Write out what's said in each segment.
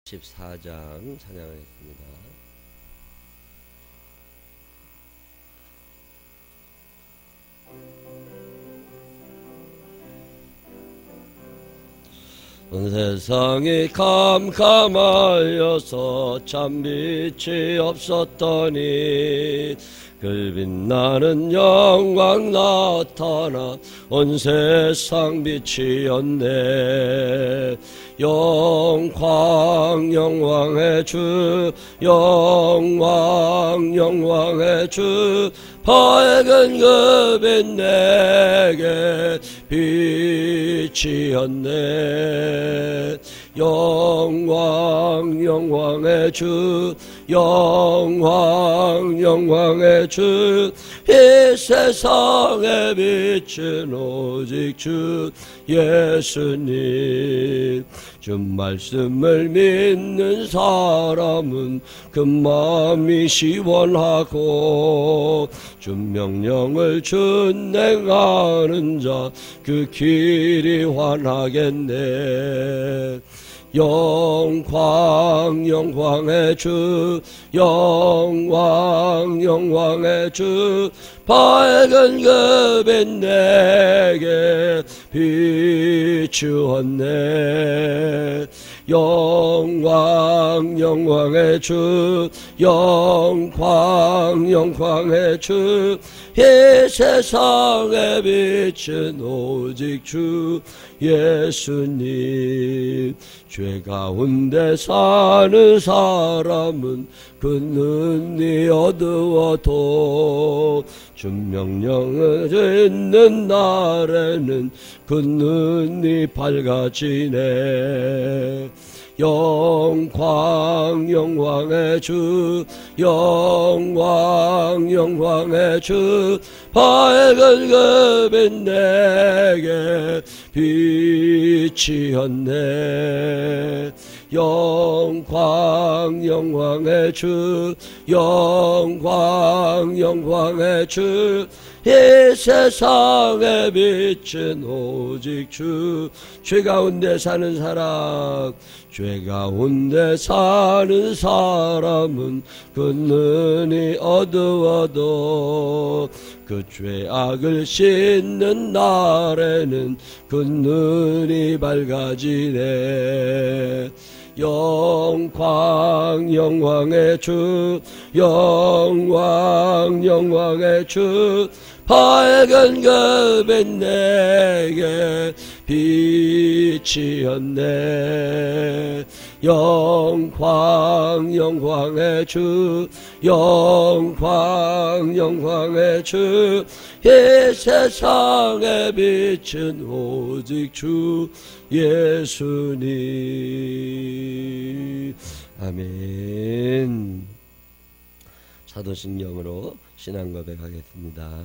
14장 찬양하겠습니다. 온 세상이 캄캄하여서 참 빛이 없었더니 그 빛나는 영광 나타나 온 세상 빛이었네. 영광의 주, 영광의 주, 밝은 그 빛 내게 빛이었네. 영광의 주, 영광의 주, 이 세상에 빛은 오직 주 예수님. 주 말씀을 믿는 사람은 그 마음이 시원하고 주 명령을 준행하는 자 그 길이 환하겠네. 영광의 주, 영광의 주, 밝은 그 빛 내게 비추었네. 영광의 주, 영광의 주, 이 세상에 빛은 오직 주 예수님. 죄 가운데 사는 사람은 그 눈이 어두워도 주 명령을 듣는 날에는 그 눈이 밝아지네. 영광의 주, 영광의 주, 밝은 그 빛 내게 빛이었네. 영광의 주, 영광의 주, 이 세상에 빛은 오직 주. 죄 가운데 사는 사람, 죄 가운데 사는 사람은 그 눈이 어두워도 그 죄악을 씻는 날에는 그 눈이 밝아지네. 영광의 주, 영광의 주, 밝은 그 빛 내게 빛이었네. 영광의 주, 영광의 주, 이 세상에 빛은 오직 주 예수님. 아멘. 사도신경으로 신앙 고백하겠습니다.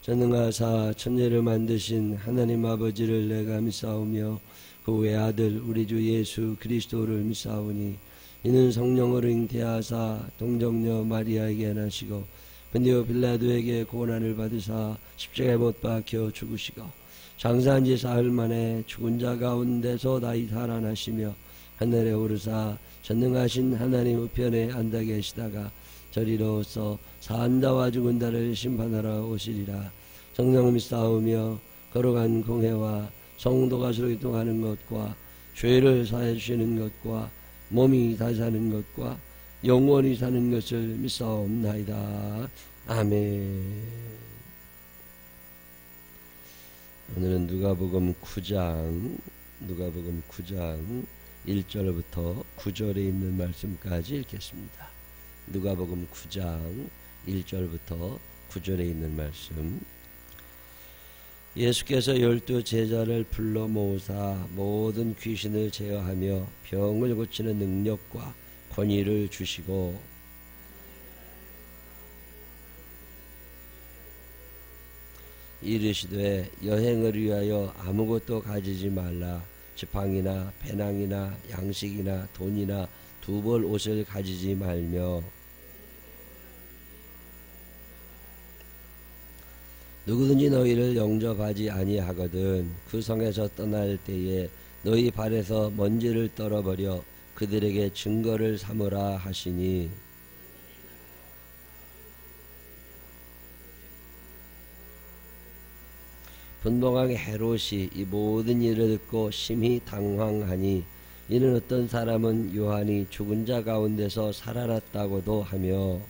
전능하사 천지를 만드신 하나님 아버지를 내가 믿사오며 그 외아들 우리 주 예수 그리스도를 믿사오니 이는 성령으로 잉태하사 동정녀 마리아에게 나시고 본디오 빌라도에게 고난을 받으사 십자가에 못 박혀 죽으시고 장사한 지 사흘 만에 죽은 자 가운데서 다시 살아나시며 하늘에 오르사 전능하신 하나님 우편에 앉아 계시다가 저리로서 산자와 죽은 자를 심판하러 오시리라. 성령을 믿사오며 거룩한 공회와 성도가 서로 교통하는 것과 죄를 사해 주시는 것과 몸이 다시 사는 것과 영원히 사는 것을 믿사옵나이다. 아멘. 오늘은 누가복음 9장 1절부터 9절에 있는 말씀까지 읽겠습니다. 누가복음 9장 1절부터 9절에 있는 말씀. 예수께서 12 제자를 불러 모으사 모든 귀신을 제어하며 병을 고치는 능력과 권위를 주시고 이르시되 여행을 위하여 아무것도 가지지 말라. 지팡이나 배낭이나 양식이나 돈이나 두 벌 옷을 가지지 말며 누구든지 너희를 영접하지 아니하거든 그 성에서 떠날 때에 너희 발에서 먼지를 떨어버려 그들에게 증거를 삼으라 하시니 분봉왕 헤롯이 이 모든 일을 듣고 심히 당황하니 이는 어떤 사람은 요한이 죽은 자 가운데서 살아났다고도 하며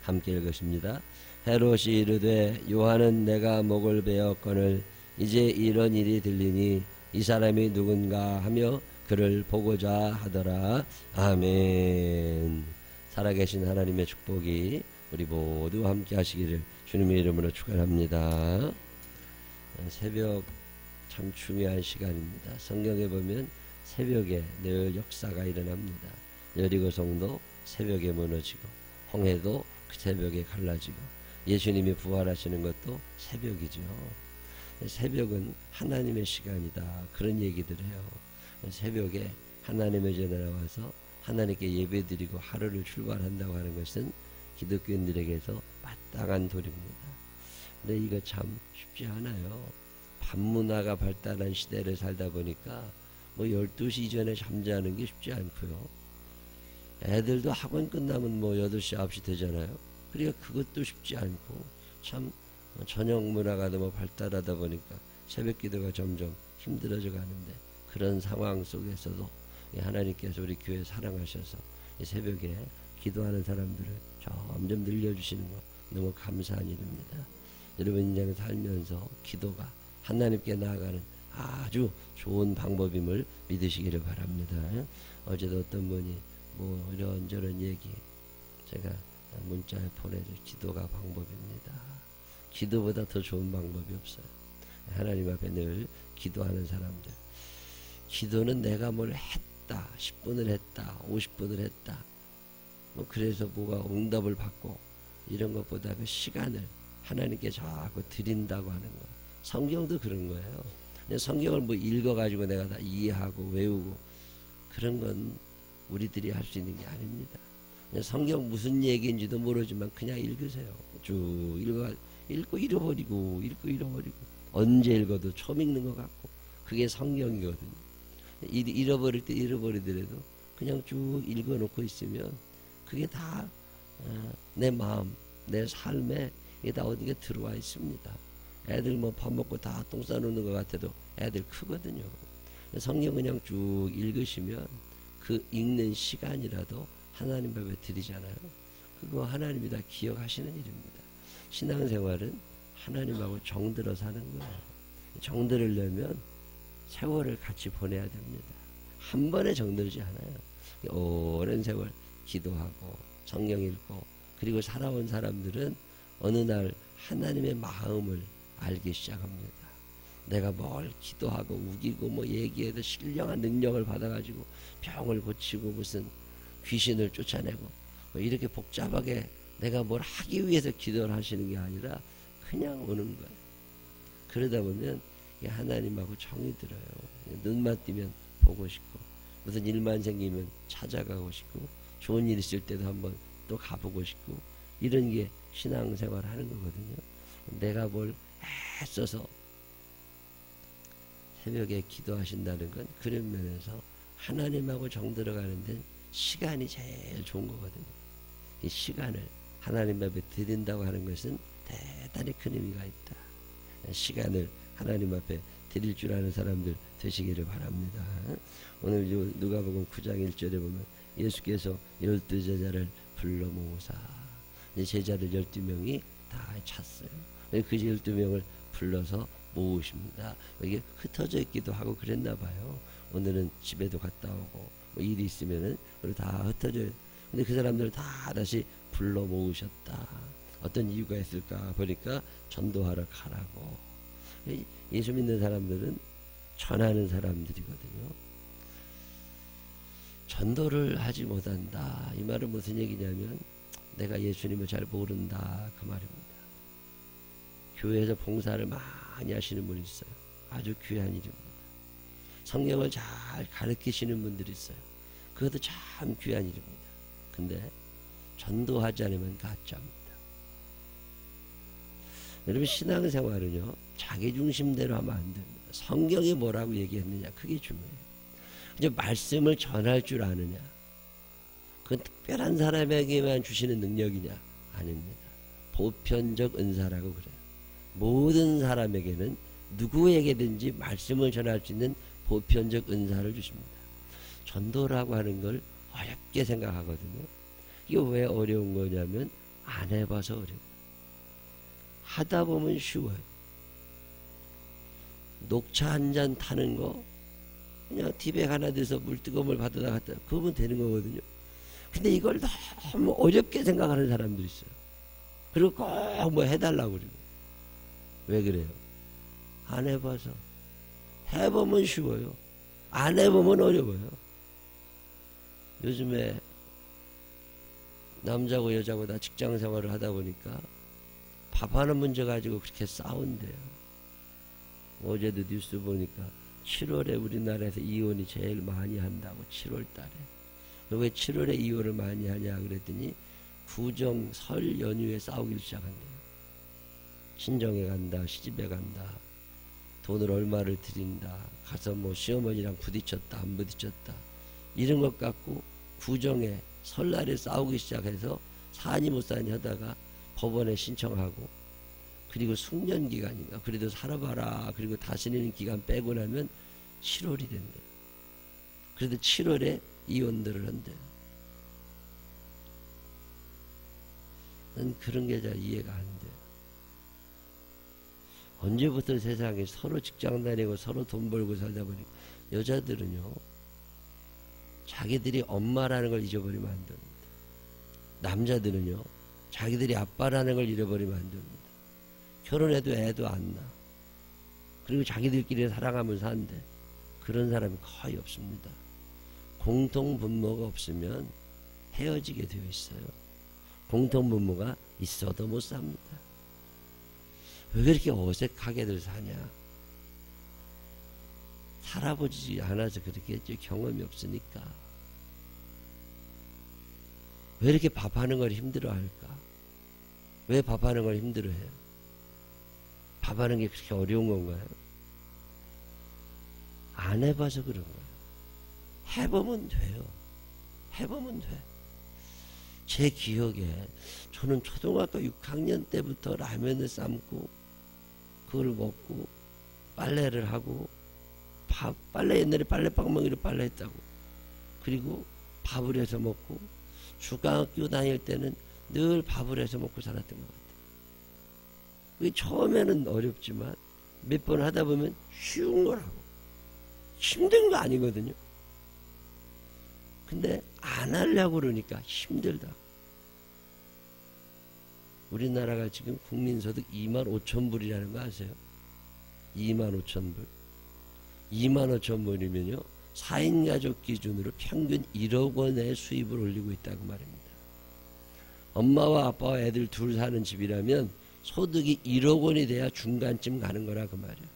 함께 읽으십니다. 헤롯이 이르되 요한은 내가 목을 베었거늘 이제 이런 일이 들리니 이 사람이 누군가 하며 그를 보고자 하더라. 아멘. 살아계신 하나님의 축복이 우리 모두 함께 하시기를 주님의 이름으로 축원합니다. 새벽 참 중요한 시간입니다. 성경에 보면 새벽에 늘 역사가 일어납니다. 여리고성도 새벽에 무너지고 홍해도 그 새벽에 갈라지고 예수님이 부활하시는 것도 새벽이죠. 새벽은 하나님의 시간이다. 그런 얘기들 해요. 새벽에 하나님의 전에 나와서 하나님께 예배드리고 하루를 출발한다고 하는 것은 기독교인들에게서 마땅한 도리입니다. 근데 이거 참 쉽지 않아요. 밤문화가 발달한 시대를 살다 보니까 뭐 12시 이전에 잠자는 게 쉽지 않고요. 애들도 학원 끝나면 뭐 8시, 9시 되잖아요. 그러니까 그것도 쉽지 않고 참 저녁 문화가 너무 발달하다 보니까 새벽 기도가 점점 힘들어져 가는데 그런 상황 속에서도 하나님께서 우리 교회 사랑하셔서 이 새벽에 기도하는 사람들을 점점 늘려주시는 거 너무 감사한 일입니다. 여러분 인생 살면서 기도가 하나님께 나아가는 아주 좋은 방법임을 믿으시기를 바랍니다. 어제도 어떤 분이 뭐 이런저런 얘기 제가 문자에 보내줘. 기도가 방법입니다. 기도보다 더 좋은 방법이 없어요. 하나님 앞에 늘 기도하는 사람들. 기도는 내가 뭘 했다, 10분을 했다, 50분을 했다, 뭐 그래서 뭐가 응답을 받고 이런 것보다 그 시간을 하나님께 자꾸 드린다고 하는 거. 성경도 그런 거예요. 성경을 뭐 읽어가지고 내가 다 이해하고 외우고 그런 건 우리들이 할 수 있는 게 아닙니다. 성경 무슨 얘기인지도 모르지만 그냥 읽으세요. 쭉 읽고 잃어버리고 언제 읽어도 처음 읽는 것 같고 그게 성경이거든요. 잃어버릴 때 잃어버리더라도 그냥 쭉 읽어놓고 있으면 그게 다 내 마음, 내 삶에 이게 다 어디가 들어와 있습니다. 애들 뭐 밥 먹고 다 똥 싸놓는 것 같아도 애들 크거든요. 성경 그냥 쭉 읽으시면 그 읽는 시간이라도 하나님 앞에 드리잖아요. 그거 하나님이 다 기억하시는 일입니다. 신앙생활은 하나님하고 정들어 사는 거예요. 정들으려면 세월을 같이 보내야 됩니다. 한 번에 정들지 않아요. 오랜 세월 기도하고 성경 읽고 그리고 살아온 사람들은 어느 날 하나님의 마음을 알기 시작합니다. 내가 뭘 기도하고 우기고 뭐 얘기해도 신령한 능력을 받아가지고 병을 고치고 무슨 귀신을 쫓아내고 뭐 이렇게 복잡하게 내가 뭘 하기 위해서 기도를 하시는 게 아니라 그냥 오는 거예요. 그러다 보면 하나님하고 정이 들어요. 눈만 뜨면 보고 싶고 무슨 일만 생기면 찾아가고 싶고 좋은 일 있을 때도 한번 또 가보고 싶고 이런 게 신앙생활 하는 거거든요. 내가 뭘 애써서 새벽에 기도하신다는 건 그런 면에서 하나님하고 정들어가는 데 시간이 제일 좋은 거거든요. 이 시간을 하나님 앞에 드린다고 하는 것은 대단히 큰 의미가 있다. 시간을 하나님 앞에 드릴 줄 아는 사람들 되시기를 바랍니다. 오늘 누가복음 9장 1절에 보면 예수께서 12제자를 불러 모으사 제자들 12명이 다 찼어요. 그 12명을 불러서 모으십니다. 이게 흩어져 있기도 하고 그랬나 봐요. 오늘은 집에도 갔다 오고 뭐 일이 있으면은 우리 다 흩어져요. 근데 그 사람들을 다 다시 불러 모으셨다. 어떤 이유가 있을까 보니까 전도하러 가라고. 예수 믿는 사람들은 전하는 사람들이거든요. 전도를 하지 못한다. 이 말은 무슨 얘기냐면 내가 예수님을 잘 모른다 그 말입니다. 교회에서 봉사를 많이 하시는 분이 있어요. 아주 귀한 일입니다. 성경을 잘 가르치시는 분들이 있어요. 그것도 참 귀한 일입니다. 근데 전도하지 않으면 가짜입니다. 여러분 신앙생활은요 자기 중심대로 하면 안 됩니다. 성경이 뭐라고 얘기했느냐, 그게 중요해요. 이제 말씀을 전할 줄 아느냐, 그건 특별한 사람에게만 주시는 능력이냐? 아닙니다. 보편적 은사라고 그래요. 모든 사람에게는 누구에게든지 말씀을 전할 수 있는 보편적 은사를 주십니다. 전도라고 하는 걸 어렵게 생각하거든요. 이게 왜 어려운 거냐면 안 해봐서 어려워요. 하다 보면 쉬워요. 녹차 한 잔 타는 거 그냥 티백 하나 돼서 뜨거운 물 받아다 갖다 그거면 되는 거거든요. 근데 이걸 너무 어렵게 생각하는 사람들이 있어요. 그리고 꼭 뭐 해달라고 그러고. 왜 그래요? 안 해봐서. 해보면 쉬워요. 안 해보면 어려워요. 요즘에 남자고 여자고 다 직장 생활을 하다 보니까 밥하는 문제 가지고 그렇게 싸운대요. 어제도 뉴스 보니까 7월에 우리나라에서 이혼이 제일 많이 한다고. 7월 달에. 왜 7월에 이혼을 많이 하냐 그랬더니 구정 설 연휴에 싸우기 시작한대요. 친정에 간다, 시집에 간다, 돈을 얼마를 드린다, 가서 뭐 시어머니랑 부딪혔다, 안 부딪혔다, 이런 것 갖고 구정에 설날에 싸우기 시작해서 사니 못 사니 하다가 법원에 신청하고, 그리고 숙련 기간인가 그래도 살아봐라, 그리고 다스리는 기간 빼고 나면 7월이 된대요. 그래도 7월에 이혼들을 한대요. 난 그런 게 잘 이해가 안 돼요. 언제부터 세상에 서로 직장 다니고 서로 돈 벌고 살다 보니까 여자들은요, 자기들이 엄마라는 걸 잊어버리면 안 됩니다. 남자들은요, 자기들이 아빠라는 걸 잃어버리면 안 됩니다. 결혼해도 애도 안 낳아. 그리고 자기들끼리 사랑하면서 한대. 그런 사람이 거의 없습니다. 공통 분모가 없으면 헤어지게 되어 있어요. 공통 분모가 있어도 못 삽니다. 왜 그렇게 어색하게들 사냐? 살아보지 않아서 그렇겠죠. 경험이 없으니까. 왜 이렇게 밥하는 걸 힘들어할까? 왜 밥하는 걸 힘들어해요? 밥하는 게 그렇게 어려운 건가요? 안 해봐서 그런 거예요. 해보면 돼요. 해보면 돼. 제 기억에 저는 초등학교 6학년 때부터 라면을 삶고 그걸 먹고 빨래를 하고, 빨래 옛날에 빨래방망이로 빨래했다고. 그리고 밥을 해서 먹고, 중학교 다닐 때는 늘 밥을 해서 먹고 살았던 것 같아요. 그게 처음에는 어렵지만 몇 번 하다 보면 쉬운 거라고. 힘든 거 아니거든요. 근데 안 하려고 그러니까 힘들다. 우리나라가 지금 국민소득 25,000불이라는 거 아세요? 25,000불. 25,000불이면요, 4인 가족 기준으로 평균 1억 원의 수입을 올리고 있다고 말입니다. 엄마와 아빠와 애들 둘 사는 집이라면 소득이 1억 원이 돼야 중간쯤 가는 거라 그 말이에요.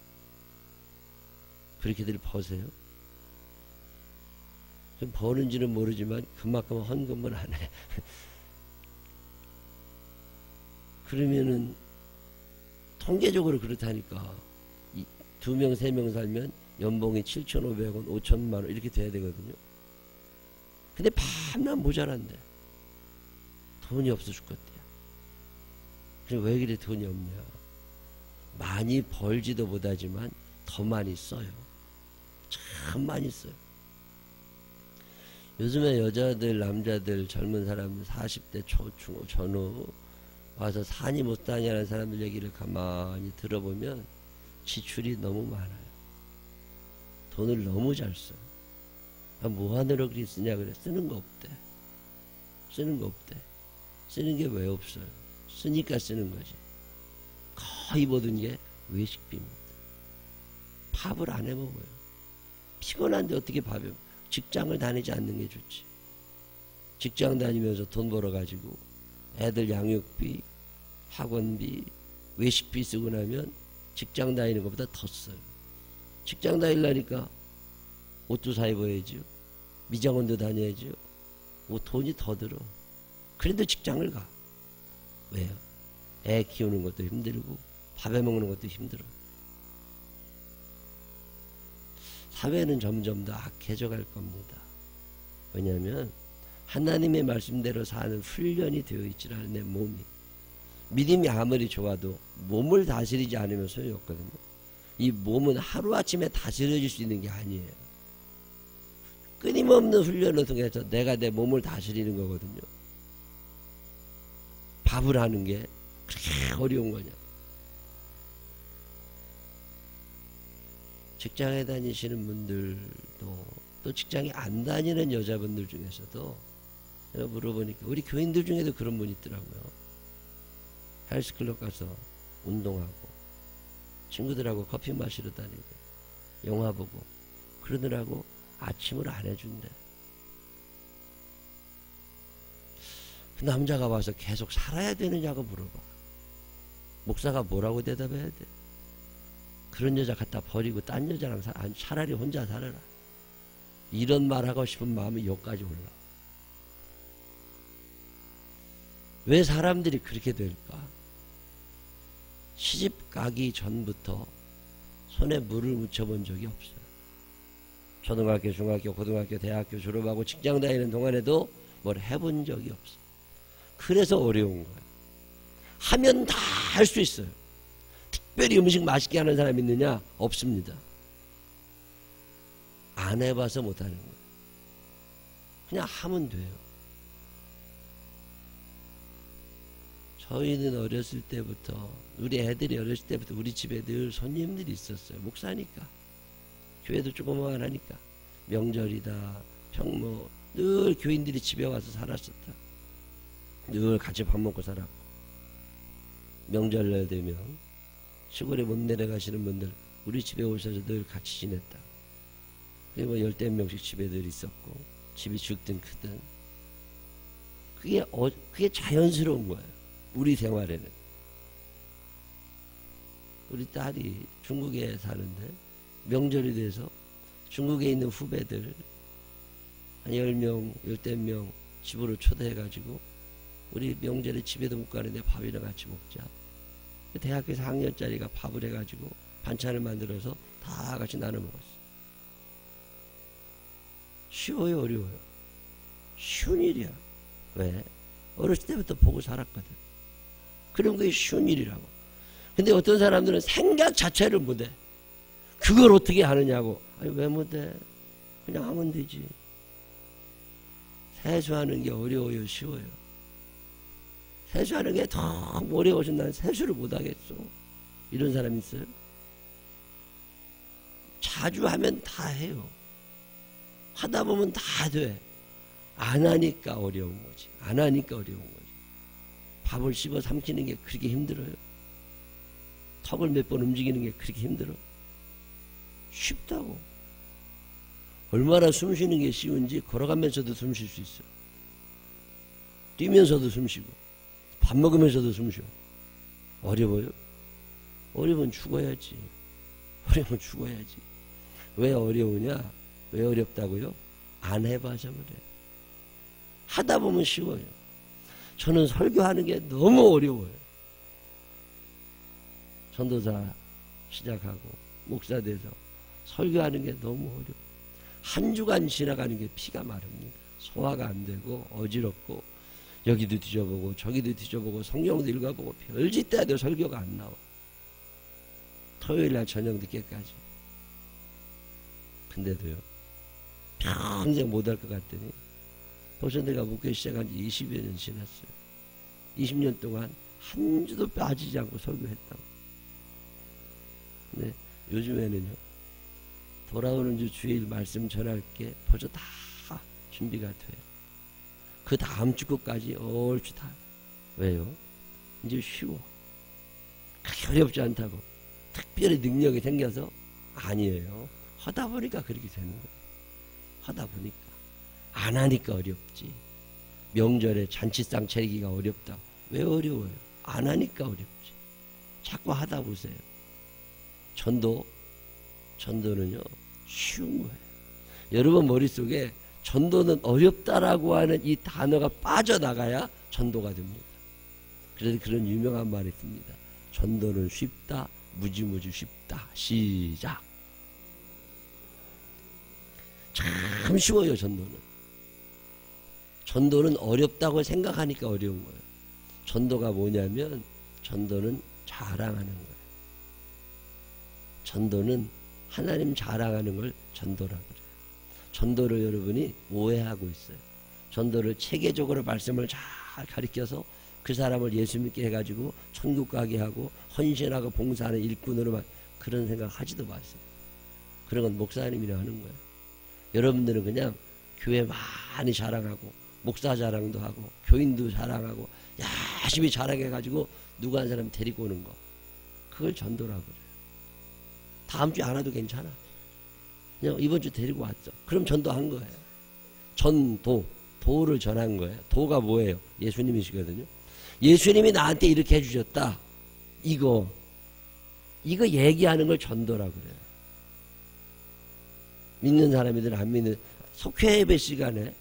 그렇게들 버세요? 버는지는 모르지만 그만큼 헌금을 안 해. 그러면은 통계적으로 그렇다니까. 2명 3명 살면 연봉이 7,500원 5,000만원 이렇게 돼야 되거든요. 근데 밤낮 모자란데 돈이 없어 죽겠대요. 그래, 왜 그래 돈이 없냐? 많이 벌지도 못하지만 더 많이 써요. 참 많이 써요. 요즘에 여자들, 남자들, 젊은 사람들 40대 전후 와서 사니 못 사냐는 사람들 얘기를 가만히 들어보면 지출이 너무 많아요. 돈을 너무 잘 써요. 뭐 하느라 그리 쓰냐 그래. 쓰는 거 없대. 쓰는 거 없대. 쓰는 게 왜 없어요? 쓰니까 쓰는 거지. 거의 모든 게 외식비입니다. 밥을 안 해 먹어요. 피곤한데 어떻게 밥을, 직장을 다니지 않는 게 좋지. 직장 다니면서 돈 벌어가지고 애들 양육비, 학원비, 외식비 쓰고 나면 직장 다니는 것보다 더 써요. 직장 다니려니까 옷도 사 입어야죠. 미장원도 다녀야죠. 뭐 돈이 더 들어. 그래도 직장을 가. 왜요? 애 키우는 것도 힘들고 밥해 먹는 것도 힘들어. 사회는 점점 더 악해져 갈 겁니다. 왜냐하면 하나님의 말씀대로 사는 훈련이 되어 있지 않은 내 몸이, 믿음이 아무리 좋아도 몸을 다스리지 않으면 소용이 없거든요. 이 몸은 하루아침에 다스려질 수 있는 게 아니에요. 끊임없는 훈련을 통해서 내가 내 몸을 다스리는 거거든요. 밥을 하는 게 그렇게 어려운 거냐. 직장에 다니시는 분들도, 또 직장에 안 다니는 여자분들 중에서도 제가 물어보니까 우리 교인들 중에도 그런 분 있더라고요. 헬스클럽 가서 운동하고 친구들하고 커피 마시러 다니고 영화 보고 그러느라고 아침을 안 해준대. 그 남자가 와서 계속 살아야 되느냐고 물어봐. 목사가 뭐라고 대답해야 돼? 그런 여자 갖다 버리고 딴 여자랑 차라리 혼자 살아라. 이런 말 하고 싶은 마음이 여기까지 올라. 왜 사람들이 그렇게 될까? 시집 가기 전부터 손에 물을 묻혀본 적이 없어요. 초등학교, 중학교, 고등학교, 대학교 졸업하고 직장 다니는 동안에도 뭘 해본 적이 없어요. 그래서 어려운 거예요. 하면 다 할 수 있어요. 특별히 음식 맛있게 하는 사람 있느냐? 없습니다. 안 해봐서 못하는 거예요. 그냥 하면 돼요. 저희는 어렸을 때부터, 우리 애들이 어렸을 때부터 우리 집에 늘 손님들이 있었어요. 목사니까. 교회도 조그마한 하니까. 명절이다, 평모, 늘 교인들이 집에 와서 살았었다. 늘 같이 밥 먹고 살았고. 명절날 되면 시골에 못 내려가시는 분들 우리 집에 오셔서 늘 같이 지냈다. 그리고 10대 명씩 집에 늘 있었고, 집이 죽든 크든. 그게 자연스러운 거예요. 우리 생활에는. 우리 딸이 중국에 사는데 명절이 돼서 중국에 있는 후배들 한 10명, 10명 집으로 초대해가지고 우리 명절에 집에도 못 가는데 밥이나 같이 먹자. 대학교 4학년짜리가 밥을 해가지고 반찬을 만들어서 다 같이 나눠 먹었어. 쉬워요, 어려워요? 쉬운 일이야. 왜? 어렸을 때부터 보고 살았거든. 그럼 그게 쉬운 일이라고. 근데 어떤 사람들은 생각 자체를 못해. 그걸 어떻게 하느냐고. 아니, 왜 못해? 그냥 하면 되지. 세수하는 게 어려워요, 쉬워요? 세수하는 게 더 어려워서 난 세수를 못하겠어. 이런 사람 있어요? 자주 하면 다 해요. 하다 보면 다 돼. 안 하니까 어려운 거지. 안 하니까 어려운 거지. 밥을 씹어 삼키는 게 그렇게 힘들어요. 턱을 몇 번 움직이는 게 그렇게 힘들어. 쉽다고. 얼마나 숨 쉬는 게 쉬운지 걸어가면서도 숨 쉴 수 있어. 뛰면서도 숨 쉬고 밥 먹으면서도 숨 쉬어. 어려워요? 어려우면 죽어야지. 어려우면 죽어야지. 왜 어려우냐? 왜 어렵다고요? 안 해봐서 그래. 하다 보면 쉬워요. 저는 설교하는 게 너무 어려워요. 전도사 시작하고 목사 돼서 설교하는 게 너무 어려워요. 한 주간 지나가는 게 피가 마릅니다. 소화가 안 되고 어지럽고 여기도 뒤져보고 저기도 뒤져보고 성경도 읽어보고 별짓 다 해도 설교가 안 나와. 토요일날 저녁 늦게까지. 근데도요, 평생 못할 것 같더니 벌써 내가 목회 시작한 지 20여 년 지났어요. 20년 동안 한 주도 빠지지 않고 설교했다고. 근데 요즘에는요, 돌아오는 주 주일 말씀 전할 게 벌써 다 준비가 돼요. 그 다음 주 것까지 얼추 다. 왜요? 이제 쉬워. 그렇게 어렵지 않다고. 특별히 능력이 생겨서 아니에요. 하다 보니까 그렇게 되는 거예요. 하다 보니까. 안 하니까 어렵지. 명절에 잔치상 차리기가 어렵다. 왜 어려워요? 안 하니까 어렵지. 자꾸 하다 보세요. 전도는요, 쉬운 거예요. 여러분 머릿속에 전도는 어렵다라고 하는 이 단어가 빠져나가야 전도가 됩니다. 그래서 그런 유명한 말이 있습니다. 전도는 쉽다, 무지무지 쉽다. 시작. 참 쉬워요. 전도는 어렵다고 생각하니까 어려운 거예요. 전도가 뭐냐면 전도는 자랑하는 거예요. 전도는 하나님 자랑하는 걸 전도라고 그래요. 전도를 여러분이 오해하고 있어요. 전도를 체계적으로 말씀을 잘 가르쳐서 그 사람을 예수 믿게 해가지고 천국 가게 하고 헌신하고 봉사하는 일꾼으로만, 그런 생각 하지도 마세요. 그런 건 목사님이나 하는 거예요. 여러분들은 그냥 교회 많이 자랑하고 목사 자랑도 하고 교인도 자랑하고 열심히 자랑해가지고 누구 한 사람 데리고 오는 거, 그걸 전도라고 그래요. 다음 주에 안 와도 괜찮아. 그냥 이번 주 데리고 왔어. 그럼 전도한 거예요. 도를 전한 거예요. 도가 뭐예요? 예수님이시거든요. 예수님이 나한테 이렇게 해주셨다. 이거 얘기하는 걸 전도라고 그래요. 믿는 사람이든 안 믿는, 속회 예배 시간에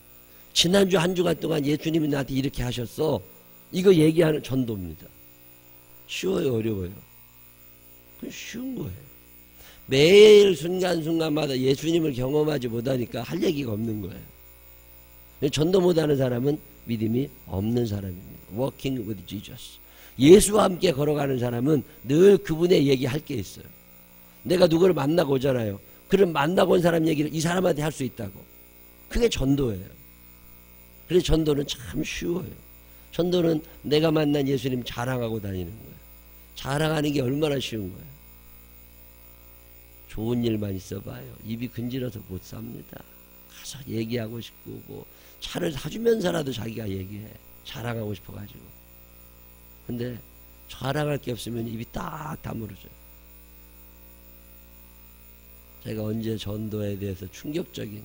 지난주 한 주간 동안 예수님이 나한테 이렇게 하셨어. 이거 얘기하는 전도입니다. 쉬워요? 어려워요? 그건 쉬운 거예요. 매일 순간순간마다 예수님을 경험하지 못하니까 할 얘기가 없는 거예요. 전도 못하는 사람은 믿음이 없는 사람입니다. Walking with Jesus. 예수와 함께 걸어가는 사람은 늘 그분의 얘기할 게 있어요. 내가 누구를 만나고 오잖아요. 그럼 만나고 온 사람 얘기를 이 사람한테 할 수 있다고. 그게 전도예요. 그래서 전도는 참 쉬워요. 전도는 내가 만난 예수님 자랑하고 다니는 거예요. 자랑하는 게 얼마나 쉬운 거예요. 좋은 일만 있어봐요. 입이 근질어서 못 삽니다. 가서 얘기하고 싶고 뭐 차를 사주면서라도 자기가 얘기해. 자랑하고 싶어가지고. 근데 자랑할 게 없으면 입이 딱 다물어져요. 제가 언제 전도에 대해서 충격적인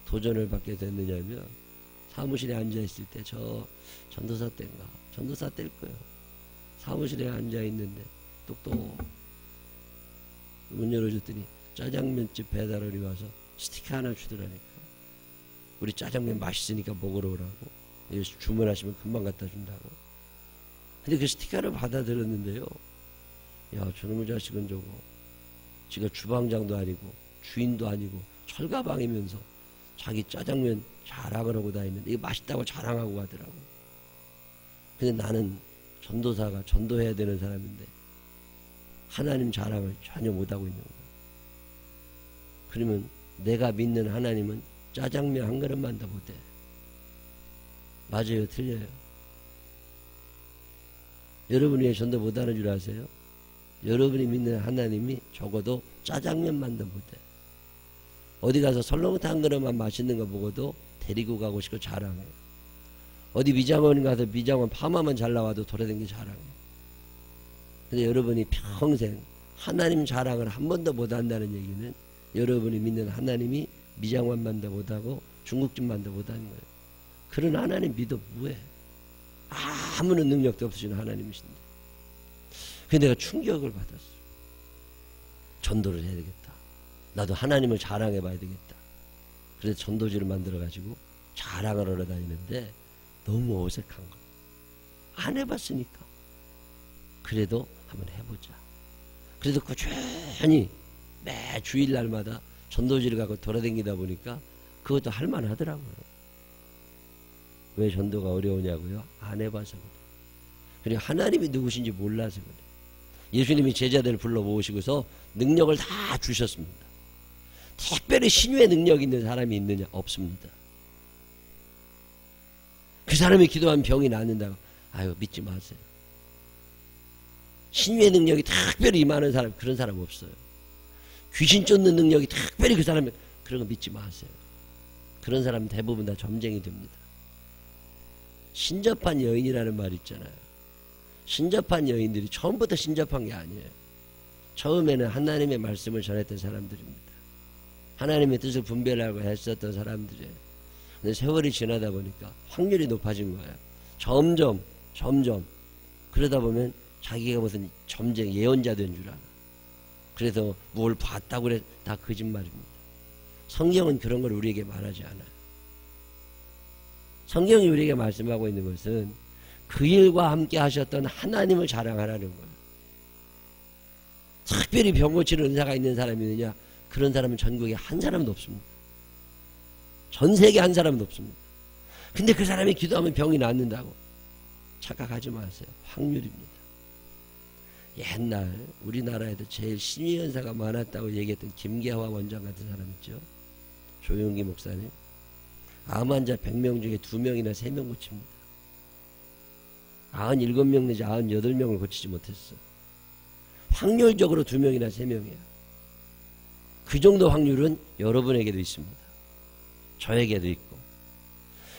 도전을 받게 됐느냐면, 사무실에 앉아있을 때, 저 전도사 때인가, 전도사 때일 거예요. 사무실에 앉아있는데 똑똑 문 열어줬더니 짜장면집 배달원이 와서 스티커 하나 주더라니까. 우리 짜장면 맛있으니까 먹으러 오라고. 주문하시면 금방 갖다 준다고. 근데 그 스티커를 받아들였는데요. 야, 저놈의 자식은 저거, 지가 주방장도 아니고 주인도 아니고 철가방이면서 자기 짜장면 자랑을 하고 다니는데 이거 맛있다고 자랑하고 가더라고. 근데 나는 전도사가 전도해야 되는 사람인데 하나님 자랑을 전혀 못하고 있는 거예요. 그러면 내가 믿는 하나님은 짜장면 한 그릇만 더 못해. 맞아요? 틀려요? 여러분이 왜 전도 못하는 줄 아세요? 여러분이 믿는 하나님이 적어도 짜장면만 더 못해. 어디 가서 설렁탕 한 그릇만 맛있는 거 보고도 데리고 가고 싶고 자랑해요. 어디 미장원 가서 미장원 파마만 잘 나와도 돌아다니기 자랑해요. 근데 여러분이 평생 하나님 자랑을 한 번도 못한다는 얘기는 여러분이 믿는 하나님이 미장원만 더 못하고 중국집만 더 못하는 거예요. 그런 하나님 믿어 뭐해? 아무런 능력도 없으신 하나님이신데. 근데 내가 충격을 받았어요. 전도를 해야 되겠다. 나도 하나님을 자랑해 봐야 되겠다. 그래서 전도지를 만들어가지고 자랑을 하러 다니는데 너무 어색한 거예요. 안 해봤으니까. 그래도 한번 해보자. 그래도 꾸준히 매 주일날마다 전도지를 갖고 돌아다니다 보니까 그것도 할만하더라고요. 왜 전도가 어려우냐고요? 안 해봐서 그래요. 그리고 하나님이 누구신지 몰라서 그래요. 예수님이 제자들을 불러 모으시고서 능력을 다 주셨습니다. 특별히 신유의 능력이 있는 사람이 있느냐? 없습니다. 그 사람이 기도하면 병이 낫는다고. 아유, 믿지 마세요. 신유의 능력이 특별히 임하는 사람, 그런 사람 없어요. 귀신 쫓는 능력이 특별히 그 사람이, 그런 거 믿지 마세요. 그런 사람은 대부분 다 점쟁이 됩니다. 신접한 여인이라는 말 있잖아요. 신접한 여인들이 처음부터 신접한 게 아니에요. 처음에는 하나님의 말씀을 전했던 사람들입니다. 하나님의 뜻을 분별하고 했었던 사람들이에요. 근데 세월이 지나다 보니까 확률이 높아진 거예요. 점점 그러다 보면 자기가 무슨 점쟁이 예언자 된 줄 알아. 그래서 뭘 봤다고 그래. 다 거짓말입니다. 성경은 그런 걸 우리에게 말하지 않아요. 성경이 우리에게 말씀하고 있는 것은 그 일과 함께 하셨던 하나님을 자랑하라는 거예요. 특별히 병 고치는 은사가 있는 사람이 있느냐? 그런 사람은 전국에 한 사람도 없습니다. 전 세계 한 사람도 없습니다. 근데 그 사람이 기도하면 병이 낫는다고 착각하지 마세요. 확률입니다. 옛날 우리나라에도 제일 신위연사가 많았다고 얘기했던 김계화 원장 같은 사람 있죠. 조용기 목사님. 암 환자 100명 중에 2명이나 3명 고칩니다. 97명 내지 98명을 고치지 못했어. 확률적으로 2명이나 3명이야. 그 정도 확률은 여러분에게도 있습니다. 저에게도 있고.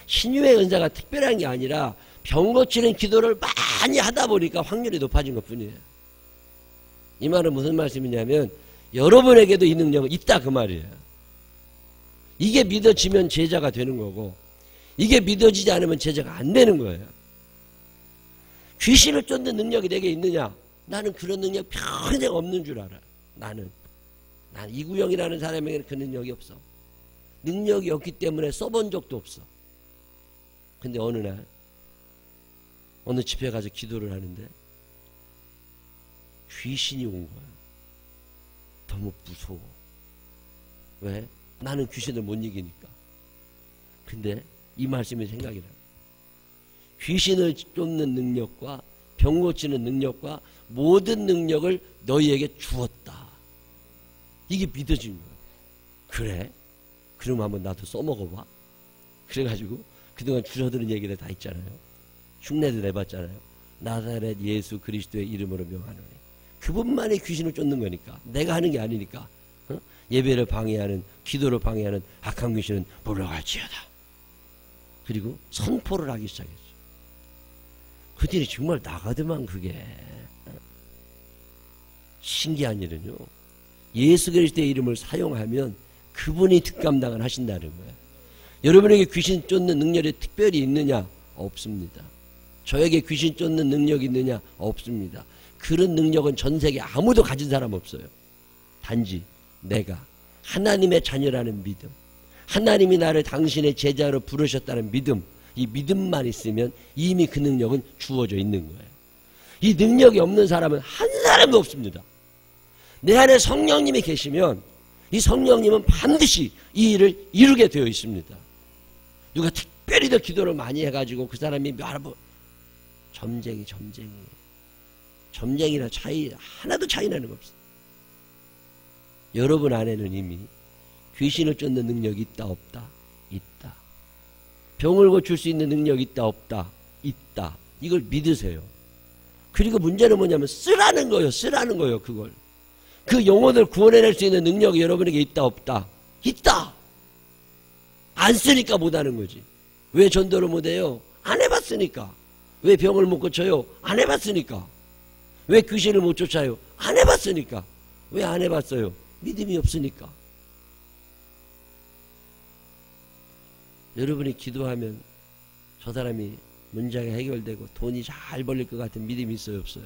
신유의 은사가 특별한 게 아니라 병 고치는 기도를 많이 하다 보니까 확률이 높아진 것 뿐이에요. 이 말은 무슨 말씀이냐면 여러분에게도 이 능력은 있다 그 말이에요. 이게 믿어지면 제자가 되는 거고 이게 믿어지지 않으면 제자가 안 되는 거예요. 귀신을 쫓는 능력이 내게 있느냐? 나는 그런 능력 평생 없는 줄 알아. 나는 이구영이라는 사람에게는 그 능력이 없어. 능력이 없기 때문에 써본 적도 없어. 근데 어느 날 어느 집에 가서 기도를 하는데 귀신이 온 거야. 너무 무서워. 왜? 나는 귀신을 못 이기니까. 근데 이 말씀이 생각이 나요. 귀신을 쫓는 능력과 병 고치는 능력과 모든 능력을 너희에게 주었다. 이게 믿어진 거야. 그래? 그럼 한번 나도 써먹어봐. 그래가지고 그동안 줄어드는 얘기를 다 있잖아요. 흉내도 내봤잖아요. 나사렛 예수 그리스도의 이름으로 명하노니. 그분만이 귀신을 쫓는 거니까. 내가 하는 게 아니니까. 어? 예배를 방해하는, 기도를 방해하는 악한 귀신은 물러갈지어다. 그리고 선포를 하기 시작했어. 그들이 정말 나가더만 그게. 신기한 일은요. 예수 그리스도의 이름을 사용하면 그분이 득감당을 하신다는 거예요. 여러분에게 귀신 쫓는 능력이 특별히 있느냐? 없습니다. 저에게 귀신 쫓는 능력이 있느냐? 없습니다. 그런 능력은 전 세계 아무도 가진 사람 없어요. 단지 내가 하나님의 자녀라는 믿음, 하나님이 나를 당신의 제자로 부르셨다는 믿음, 이 믿음만 있으면 이미 그 능력은 주어져 있는 거예요. 이 능력이 없는 사람은 한 사람도 없습니다. 내 안에 성령님이 계시면 이 성령님은 반드시 이 일을 이루게 되어 있습니다. 누가 특별히 더 기도를 많이 해가지고 그 사람이 점쟁이나 차이 하나도 차이 나는 거 없어요. 여러분 안에는 이미 귀신을 쫓는 능력이 있다 없다? 있다. 병을 고칠 수 있는 능력이 있다 없다? 있다. 이걸 믿으세요. 그리고 문제는 뭐냐면 쓰라는 거예요. 그걸. 그 영혼을 구원해낼 수 있는 능력이 여러분에게 있다 없다? 있다. 안 쓰니까 못하는 거지. 왜 전도를 못해요? 안 해봤으니까. 왜 병을 못 고쳐요? 안 해봤으니까. 왜 귀신을 못 쫓아요? 안 해봤으니까. 왜 안 해봤어요? 믿음이 없으니까. 여러분이 기도하면 저 사람이 문제가 해결되고 돈이 잘 벌릴 것 같은 믿음이 있어요? 없어요?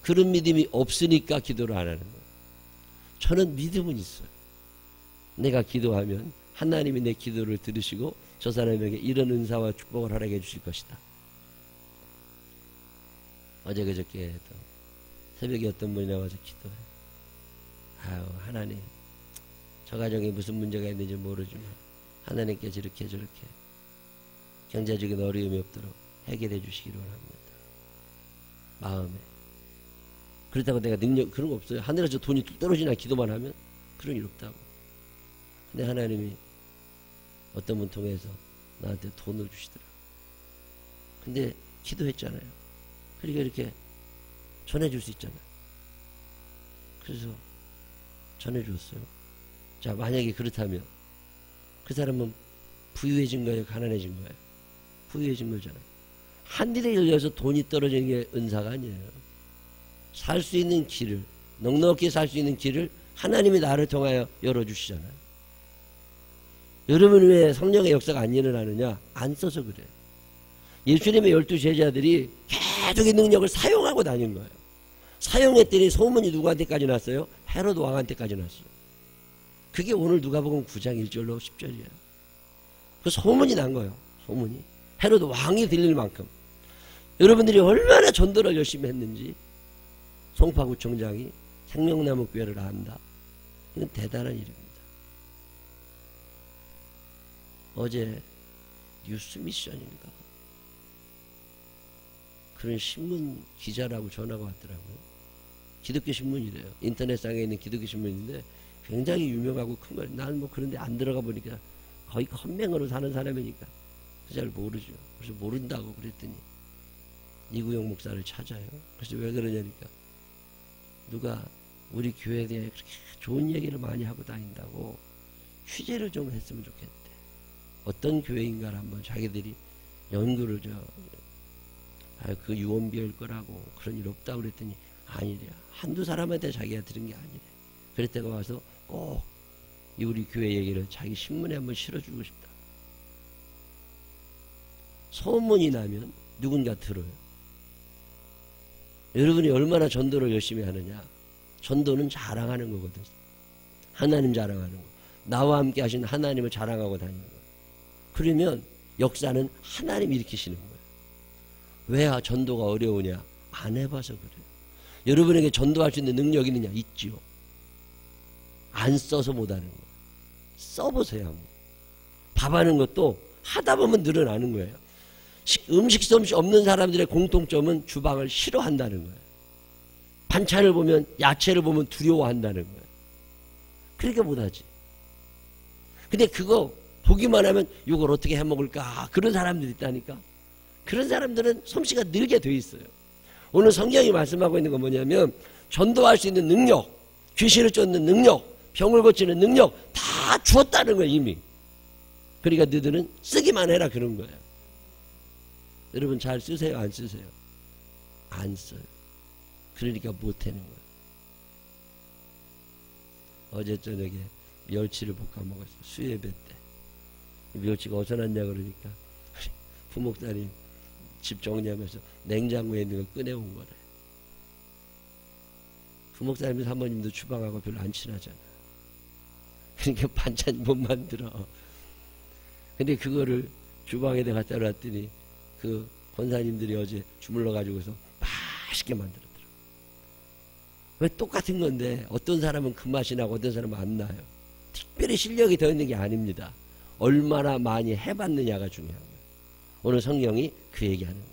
그런 믿음이 없으니까 기도를 안 하는 거예요. 저는 믿음은 있어요. 내가 기도하면 하나님이 내 기도를 들으시고 저 사람에게 이런 은사와 축복을 허락해 주실 것이다. 어제 그저께 또 새벽에 어떤 분이 나와서 기도해. 아유 하나님, 저 가정에 무슨 문제가 있는지 모르지만 하나님께 저렇게 경제적인 어려움이 없도록 해결해 주시기를 원합니다. 마음에. 그렇다고 내가 능력 그런 거 없어요. 하늘에서 돈이 뚝 떨어지나 기도만 하면 그런 일 없다고. 근데 하나님이 어떤 분 통해서 나한테 돈을 주시더라. 근데 기도했잖아요. 그러니까 이렇게 전해줄 수 있잖아요. 그래서 전해줬어요. 자, 만약에 그렇다면 그 사람은 부유해진 거예요? 가난해진 거예요? 부유해진 거잖아요. 하늘에 열려서 돈이 떨어지는 게 은사가 아니에요. 살 수 있는 길을, 넉넉히 살 수 있는 길을 하나님이 나를 통하여 열어주시잖아요. 여러분 왜 성령의 역사가 안 일어나느냐? 안 써서 그래요. 예수님의 12 제자들이 계속 이 능력을 사용하고 다닌 거예요. 사용했더니 소문이 누구한테까지 났어요? 헤로드 왕한테까지 났어요. 그게 오늘 누가복음 9장 1절로 10절이에요. 그 소문이 난 거예요. 소문이. 헤로드 왕이 들릴 만큼. 여러분들이 얼마나 전도를 열심히 했는지 송파구청장이 생명나무 교회를 안다. 이건 대단한 일입니다. 어제 뉴스미션인가 그런 신문 기자라고 전화가 왔더라고요. 기독교 신문이래요. 인터넷상에 있는 기독교 신문인데 굉장히 유명하고 큰 말. 난 뭐 그런데 안 들어가 보니까 거의 헌맹으로 사는 사람이니까 잘 모르죠. 그래서 모른다고 그랬더니 이구영 목사를 찾아요. 그래서 왜 그러냐니까 누가 우리 교회에 대해 그렇게 좋은 얘기를 많이 하고 다닌다고 취재를 좀 했으면 좋겠대. 어떤 교회인가를 한번 자기들이 연구를 그 유언비어일 거라고 그런 일 없다고 그랬더니 아니래. 한두 사람한테 자기가 들은 게 아니래. 그랬다가 와서 꼭 이 우리 교회 얘기를 자기 신문에 한번 실어주고 싶다. 소문이 나면 누군가 들어요. 여러분이 얼마나 전도를 열심히 하느냐. 전도는 자랑하는 거거든. 하나님 자랑하는 거. 나와 함께 하신 하나님을 자랑하고 다니는 거예요. 그러면 역사는 하나님이 일으키시는 거예요. 왜 전도가 어려우냐? 안 해봐서 그래요. 여러분에게 전도할 수 있는 능력이 있느냐? 있지요. 안 써서 못하는 거예요. 써보세요. 한번. 밥하는 것도 하다 보면 늘어나는 거예요. 음식 솜씨 없는 사람들의 공통점은 주방을 싫어한다는 거예요. 반찬을 보면 야채를 보면 두려워한다는 거예요. 그러니까 못하지. 근데 그거 보기만 하면 이걸 어떻게 해먹을까 그런 사람들이 있다니까. 그런 사람들은 솜씨가 늘게 돼 있어요. 오늘 성경이 말씀하고 있는 건 뭐냐면 전도할 수 있는 능력, 귀신을 쫓는 능력, 병을 고치는 능력 다 주었다는 거예요. 이미. 그러니까 너희들은 쓰기만 해라 그런 거예요. 여러분 잘 쓰세요? 안 쓰세요? 안 써요. 그러니까 못하는 거예요. 어제 저녁에 멸치를 볶아 먹었어요. 수예배 때. 멸치가 어디서 났냐 그러니까 부목사님 집 정리하면서 냉장고에 있는 걸 꺼내온 거래. 부목사님 사모님도 주방하고 별로 안 친하잖아. 그러니까 반찬 못 만들어. 근데 그거를 주방에다 갖다 놨더니 그 권사님들이 어제 주물러 가지고서 맛있게 만들었더라고. 왜 똑같은 건데 어떤 사람은 그 맛이 나고 어떤 사람은 안 나요. 특별히 실력이 더 있는 게 아닙니다. 얼마나 많이 해봤느냐가 중요한 거예요. 오늘 성경이 그 얘기하는 거예요.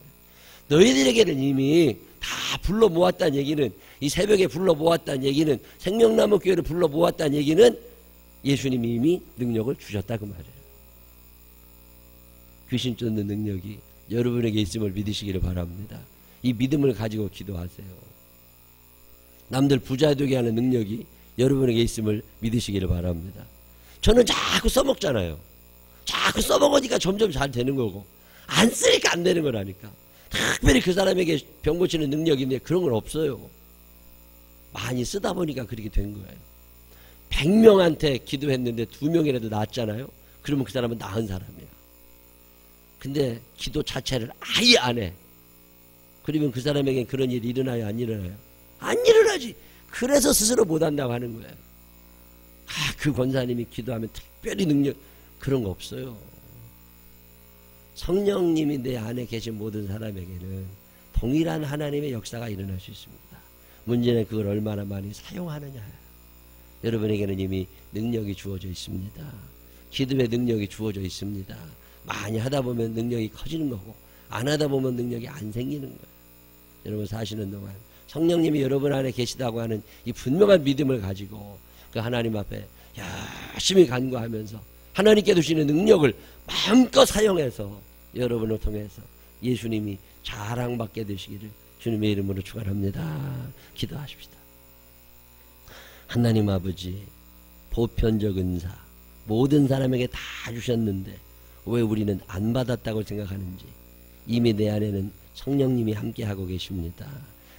너희들에게는 이미 다 불러 모았다는 얘기는, 이 새벽에 불러 모았다는 얘기는, 생명나무 교회를 불러 모았다는 얘기는 예수님이 이미 능력을 주셨다 그 말이에요. 귀신 쫓는 능력이 여러분에게 있음을 믿으시기를 바랍니다. 이 믿음을 가지고 기도하세요. 남들 부자 되게 하는 능력이 여러분에게 있음을 믿으시기를 바랍니다. 저는 자꾸 써먹잖아요. 자꾸 써먹으니까 점점 잘 되는 거고, 안 쓰니까 안 되는 거라니까. 특별히 그 사람에게 병 고치는 능력이 있는데 그런 건 없어요. 많이 쓰다 보니까 그렇게 된 거예요. 100명한테 기도했는데 2명이라도 나았잖아요. 그러면 그 사람은 나은 사람이야. 근데 기도 자체를 아예 안 해. 그러면 그 사람에겐 그런 일이 일어나요? 안 일어나요? 안 일어나지. 그래서 스스로 못한다고 하는 거예요. 그 권사님이 기도하면 특별히 능력, 그런 거 없어요. 성령님이 내 안에 계신 모든 사람에게는 동일한 하나님의 역사가 일어날 수 있습니다. 문제는 그걸 얼마나 많이 사용하느냐. 여러분에게는 이미 능력이 주어져 있습니다. 기도의 능력이 주어져 있습니다. 많이 하다 보면 능력이 커지는 거고, 안 하다 보면 능력이 안 생기는 거예요. 여러분 사시는 동안 성령님이 여러분 안에 계시다고 하는 이 분명한 믿음을 가지고 그 하나님 앞에 열심히 간구하면서 하나님께 주시는 능력을 마음껏 사용해서 여러분을 통해서 예수님이 자랑받게 되시기를 주님의 이름으로 축원합니다. 기도하십시다. 하나님 아버지, 보편적 은사 모든 사람에게 다 주셨는데 왜 우리는 안 받았다고 생각하는지, 이미 내 안에는 성령님이 함께하고 계십니다.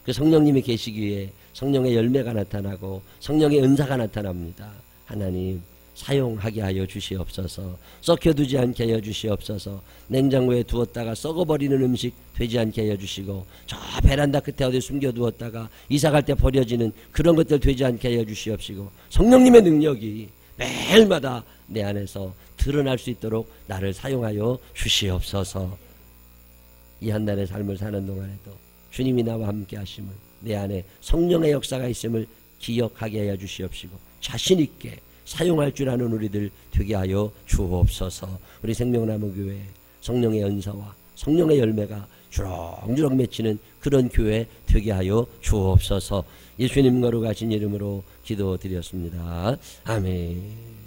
그 성령님이 계시기에 성령의 열매가 나타나고 성령의 은사가 나타납니다. 하나님 사용하게 하여 주시옵소서. 썩혀두지 않게 하여 주시옵소서. 냉장고에 두었다가 썩어버리는 음식 되지 않게 하여 주시고, 저 베란다 끝에 어디 숨겨두었다가 이사갈 때 버려지는 그런 것들 되지 않게 하여 주시옵시고, 성령님의 능력이 매일마다 내 안에서 드러날 수 있도록 나를 사용하여 주시옵소서. 이 한 달의 삶을 사는 동안에도 주님이 나와 함께 하심을, 내 안에 성령의 역사가 있음을 기억하게 하여 주시옵시고, 자신 있게 사용할 줄 아는 우리들 되게 하여 주옵소서. 우리 생명나무교회 성령의 은사와 성령의 열매가 주렁주렁 맺히는 그런 교회 되게 하여 주옵소서. 예수님 거룩하신 이름으로 기도드렸습니다. 아멘.